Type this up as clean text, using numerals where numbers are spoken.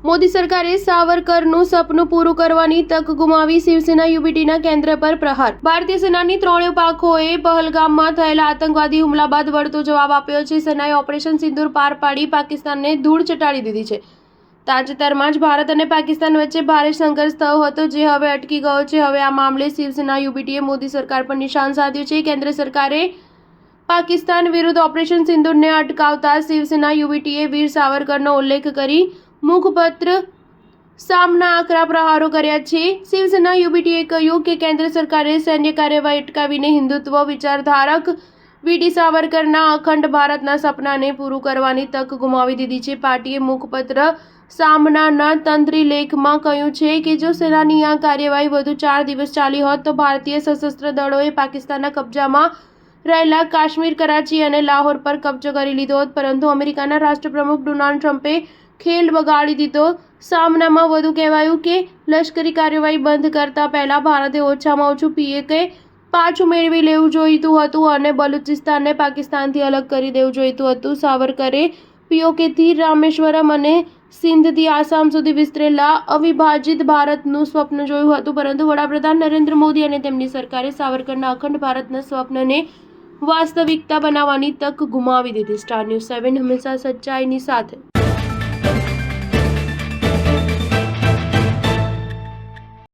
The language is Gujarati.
મોદી સરકારે સાવરકરનું સપનું પૂરું કરવાની તક ગુમાવી, શિવસેના યુબીટીના કેન્દ્ર પર પ્રહાર. ભારતીય સેનાની ત્રણેય પાંખોએ પહલગામમાં થયેલા આતંકવાદી હુમલા બાદ વળતો જવાબ આપ્યો છે. સેનાએ ઓપરેશન સિંદૂર પાર પાડી પાકિસ્તાનને ધૂળ ચટાડી દીધી છે. તાજેતરમાં જ ભારત અને પાકિસ્તાન વચ્ચે ભારે સંઘર્ષ થયો હતો, જે હવે અટકી ગયો છે. હવે આ મામલે શિવસેના યુબીટીએ મોદી સરકાર પર નિશાન સાધ્યું છે. કેન્દ્ર સરકારે પાકિસ્તાન વિરુદ્ધ ઓપરેશન સિંદૂરને અટકાવતા શિવસેના યુબીટીએ વીર સાવરકરનો ઉલ્લેખ કરી મુખપત્ર સામના આકરા પ્રહારો કર્યા છે. શિવસેના યુબીટીએ કહ્યું કે કેન્દ્ર સરકારે સૈન્ય કાર્યવાહી અટકાવીને હિન્દુત્વ વિચારધારક વીડી સાવરકરના અખંડ ભારતના સપનાને પૂરું કરવાની તક ગુમાવી દીધી છે. પાર્ટીએ મુખપત્ર સામનાના તંત્રી લેખમાં કહ્યું છે કે જો સેનાની આ કાર્યવાહી વધુ 4 દિવસ ચાલી હોત તો ભારતીય સશસ્ત્ર દળોએ પાકિસ્તાનના કબજામાં રહેલા કાશ્મીર, કરાચી અને લાહોર પર કબજો કરી લીધો હોત, પરંતુ અમેરિકાના રાષ્ટ્રપ્રમુખ ડોનાલ્ડ ટ્રમ્પે ખેલ બગાડી દીધો. સામનામાં વધુ કહેવાયું કે લશ્કરી કાર્યવાહી બંધ કરતા પહેલા ભારતે ઓછામાં ઓછું પીઓકે પાછું મેળવી લેવું જોઈતું હતું અને બલુચિસ્તાનને પાકિસ્તાનથી અલગ કરી દેવું જોઈતું હતું. સાવરકરે પીઓકેથી રામેશ્વરમ અને સિંધથી આસામ સુધી વિસ્તરેલા અવિભાજિત ભારતનું સ્વપ્ન જોયું હતું, પરંતુ વડાપ્રધાન નરેન્દ્ર મોદી અને તેમની સરકારે સાવરકરના અખંડ ભારતના સ્વપ્નને વાસ્તવિકતા બનાવવાની તક ગુમાવી દીધી. સ્ટાર ન્યૂઝ 7 હંમેશા સચ્ચાઈની સાથે.